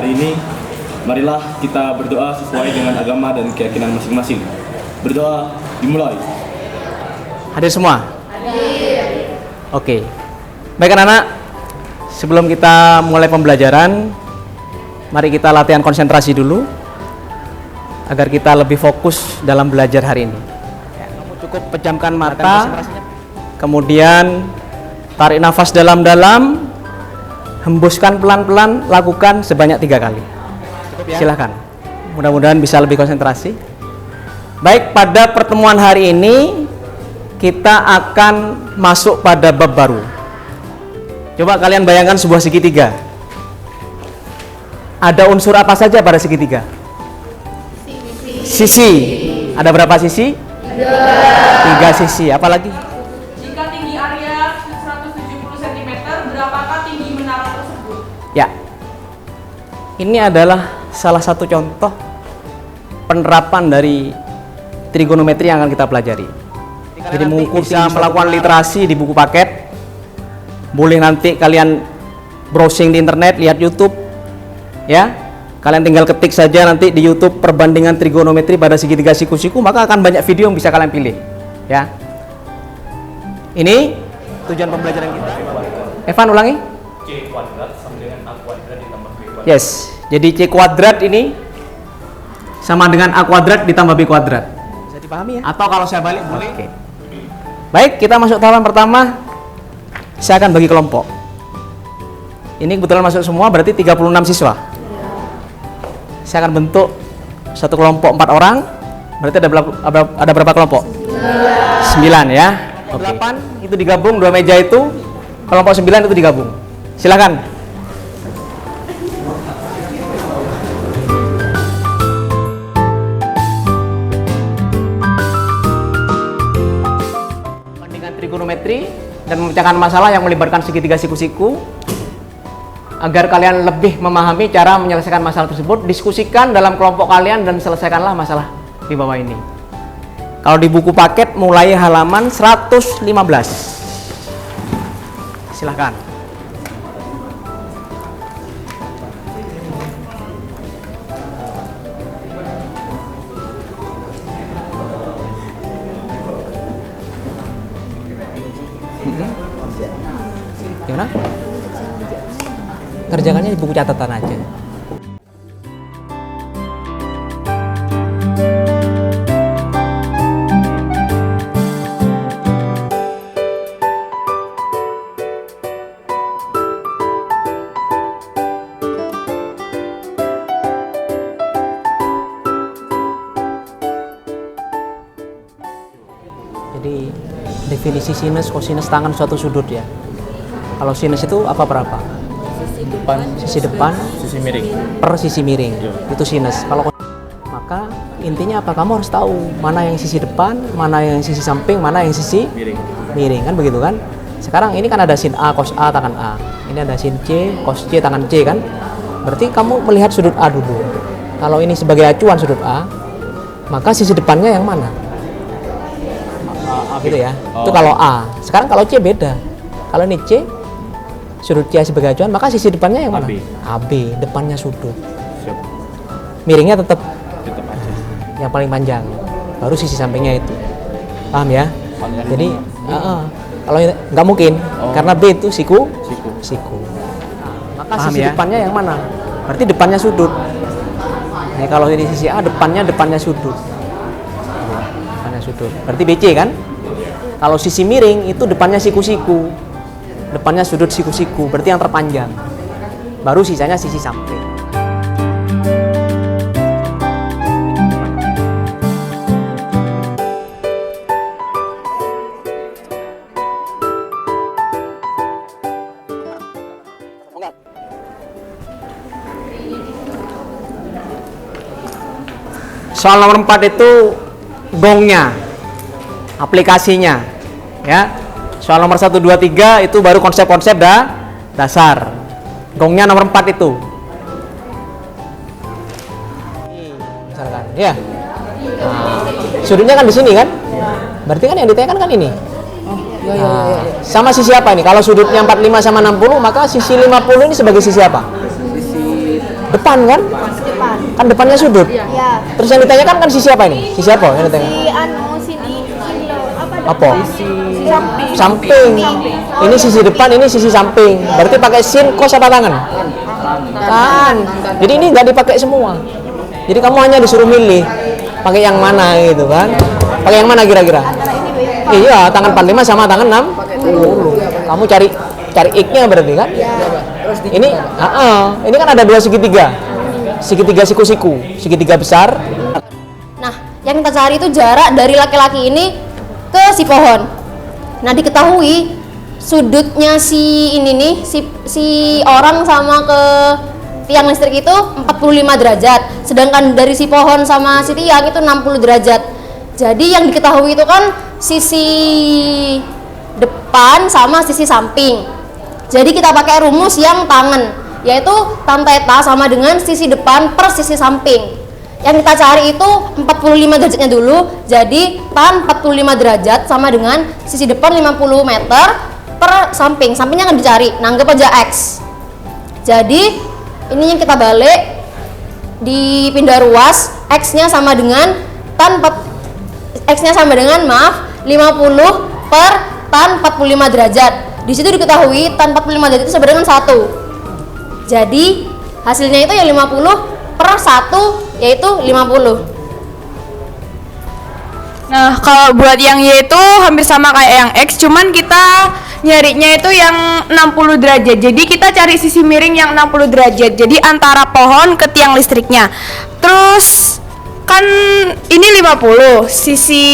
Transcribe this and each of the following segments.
hari ini, marilah kita berdoa sesuai dengan agama dan keyakinan masing-masing. Berdoa dimulai. Hadir semua? Hadir. Oke. Baik anak-anak, sebelum kita mulai pembelajaran, mari kita latihan konsentrasi dulu agar kita lebih fokus dalam belajar hari ini. Kamu cukup pejamkan mata, kemudian tarik nafas dalam-dalam, hembuskan pelan-pelan, lakukan sebanyak 3 kali. Silahkan, mudah-mudahan bisa lebih konsentrasi. Baik, pada pertemuan hari ini kita akan masuk pada bab baru. Coba kalian bayangkan sebuah segitiga. Ada unsur apa saja pada segitiga? Sisi. Ada berapa sisi? 3 sisi. Apalagi? Jika tinggi area 170 cm, berapakah tinggi menara tersebut? Ya. Ini adalah salah satu contoh penerapan dari trigonometri yang akan kita pelajari. Jadi bisa melakukan literasi di buku paket. Boleh nanti kalian browsing di internet, lihat YouTube. Ya. Kalian tinggal ketik saja nanti di YouTube perbandingan trigonometri pada segitiga siku-siku, maka akan banyak video yang bisa kalian pilih. Ya. Ini tujuan pembelajaran kita. Evan ulangi. C kuadrat sama dengan A kuadrat ditambah B kuadrat. Yes. Jadi C kuadrat ini sama dengan A kuadrat ditambah B kuadrat. Bisa dipahami ya? Atau kalau saya balik boleh. Oke. Baik, kita masuk tahapan pertama. Saya akan bagi kelompok. Ini kebetulan masuk semua, berarti 36 siswa. Saya akan bentuk satu kelompok 4 orang. Berarti ada berapa kelompok? 9 ya. Oke. 8 itu digabung, 2 meja itu. Kelompok 9 itu digabung. Silakan. Bandingkan trigonometri dan memecahkan masalah yang melibatkan segitiga siku-siku. Agar kalian lebih memahami cara menyelesaikan masalah tersebut, diskusikan dalam kelompok kalian dan selesaikanlah masalah di bawah ini. Kalau di buku paket mulai halaman 115. Silahkan. Gimana? Kerjakannya di buku catatan aja. Jadi definisi sinus, kosinus tangan suatu sudut ya. Kalau sinus itu apa berapa? Sisi depan, Sisi miring. per sisi miring. Itu sinus. Kalau maka intinya apa? Kamu harus tahu mana yang sisi depan, mana yang sisi samping, mana yang sisi miring kan begitu kan? Sekarang ini kan ada sin A, cos A, tangan A. Ini ada sin C, cos C, tangan C kan? Berarti kamu melihat sudut A dulu. Kalau ini sebagai acuan sudut A, maka sisi depannya yang mana? Gitu ya. Itu kalau A. Sekarang kalau C beda. Kalau ini C, sudut C sebagai acuan, maka sisi depannya yang mana? AB, depannya sudut. Siap. Miringnya tetap aja. yang paling panjang. Baru sisi sampingnya itu. Paham ya? Jadi, kalau nggak mungkin, karena B itu siku. Maka sisi depannya yang mana? Berarti depannya sudut. Nih kalau ini sisi A, depannya sudut. Depannya sudut. Berarti BC kan? Kalau sisi miring itu depannya siku-siku. Depannya sudut siku-siku, berarti yang terpanjang. Baru sisanya sisi samping. Soal nomor 4 itu gongnya, aplikasinya, ya. Soal nomor 1, 2, 3 itu baru konsep-konsep dasar. Gongnya nomor 4 itu. Misalkan, ya. Nah, sudutnya kan di sini kan? Berarti kan yang ditanyakan kan ini. Sama sisi apa ini? Kalau sudutnya 45 sama 60, maka sisi 50 ini sebagai sisi apa? Depan kan? Depan. Kan depannya sudut. Ya. Terus yang ditanyakan kan sisi apa ini? Sisi apa yang ditanya? Sini loh. Apa? Sisi samping. Samping. Ini sisi depan, ini sisi samping. Berarti pakai sin, kos apa tangan? Kan. Jadi ini nggak dipakai semua. Jadi kamu hanya disuruh milih pakai yang mana gitu kan? Pakai yang mana kira-kira? Iya, tangan 45 sama tangan 60. Kamu cari ik-nya berarti kan? Ini ini kan ada dua segitiga. Segitiga siku-siku, segitiga besar. Nah, yang kita cari itu jarak dari laki-laki ini ke si pohon. Nah, diketahui sudutnya si ini nih, si orang sama ke tiang listrik itu 45 derajat. Sedangkan dari si pohon sama si tiang itu 60 derajat. Jadi yang diketahui itu kan sisi depan sama sisi samping. Jadi kita pakai rumus yang tangan, yaitu tan theta sama dengan sisi depan per sisi samping. Yang kita cari itu 45 derajatnya dulu. Jadi tan 45 derajat sama dengan sisi depan 50 meter per samping. Sampingnya akan dicari. Nah, anggap aja X. Jadi ini yang kita balik, dipindah ruas, X-nya sama dengan X-nya sama dengan 50 per tan 45 derajat. Di situ diketahui tan 45 derajat itu sama dengan 1. Jadi hasilnya itu ya 50 per 1, yaitu 50. Nah, kalau buat yang Y itu hampir sama kayak yang X, cuman kita nyarinya itu yang 60 derajat. Jadi kita cari sisi miring yang 60 derajat. Jadi antara pohon ke tiang listriknya. Terus kan ini 50, sisi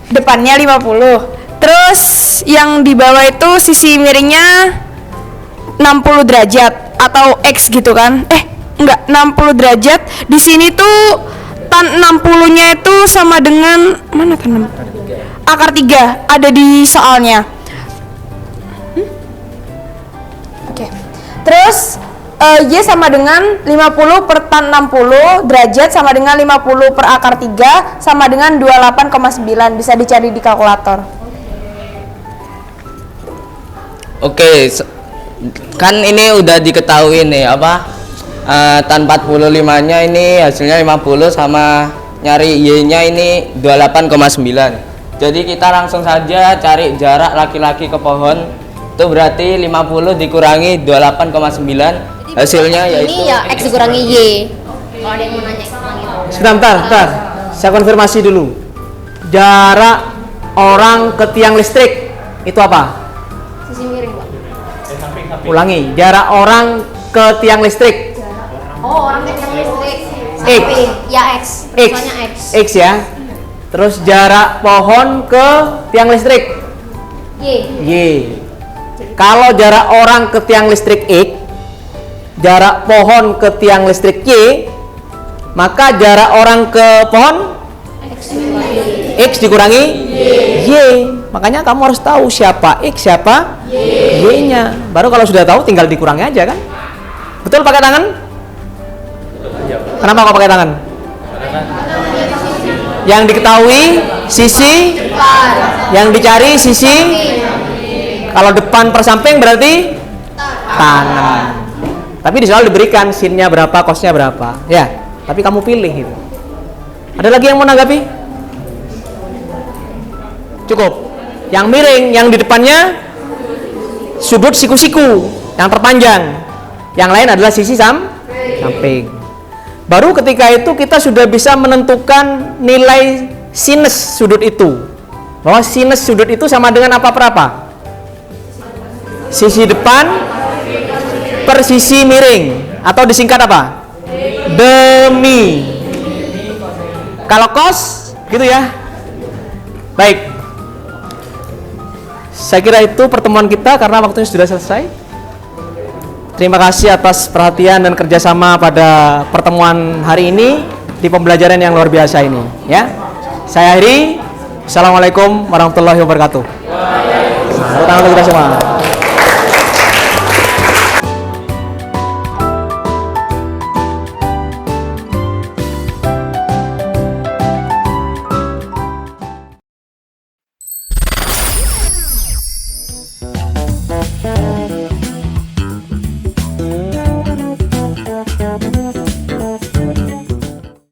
depannya 50. Terus yang di bawah itu sisi miringnya 60 derajat atau X gitu kan. Enggak, 60 derajat. Di sini tuh tan 60-nya itu sama dengan mana tan 60? Akar 3 ada di soalnya. Oke. Terus Y sama dengan 50 per tan 60 derajat sama dengan 50 per akar 3 sama dengan 28,9. Bisa dicari di kalkulator. Oke, kan ini udah diketahui nih apa tan 45-nya ini hasilnya 50 sama nyari Y-nya ini 28,9. Jadi kita langsung saja cari jarak laki-laki ke pohon. Itu berarti 50 dikurangi 28,9. Hasilnya yaitu ini ya X dikurangi Y. Kalau ada yang mau nanya gitu. Sebentar. Saya konfirmasi dulu. Jarak orang ke tiang listrik itu apa? Sisi miring, Pak. Ulangi. Jarak orang ke tiang listrik. Oh, orang ke tiang listrik. X. Samping. Ya X. X. Soalnya X. X ya. Terus jarak pohon ke tiang listrik. Y. Y. Kalau jarak orang ke tiang listrik X, jarak pohon ke tiang listrik Y, maka jarak orang ke pohon X dikurangi Y. Makanya kamu harus tahu siapa X, siapa Y-nya. Baru kalau sudah tahu tinggal dikurangi aja kan. Betul pakai tangan? Kenapa kau pakai tangan? Yang diketahui sisi, yang dicari sisi. Kalau depan per samping berarti tangan. Tapi di soal diberikan sinnya berapa, kosnya berapa. Ya, tapi kamu pilih itu. Ada lagi yang mau nanggapi? Cukup. Yang miring, yang di depannya sudut siku-siku yang terpanjang. Yang lain adalah sisi samping. Baru ketika itu kita sudah bisa menentukan nilai sinus sudut itu. Bahwa sinus sudut itu sama dengan apa per apa? Sisi depan per sisi miring, atau disingkat apa? Demi. Kalau kos gitu ya. Baik. Saya kira itu pertemuan kita karena waktunya sudah selesai. Terima kasih atas perhatian dan kerjasama pada pertemuan hari ini di pembelajaran yang luar biasa ini. Ya, saya akhiri. Assalamualaikum warahmatullahi wabarakatuh. Selamat datang kita semua.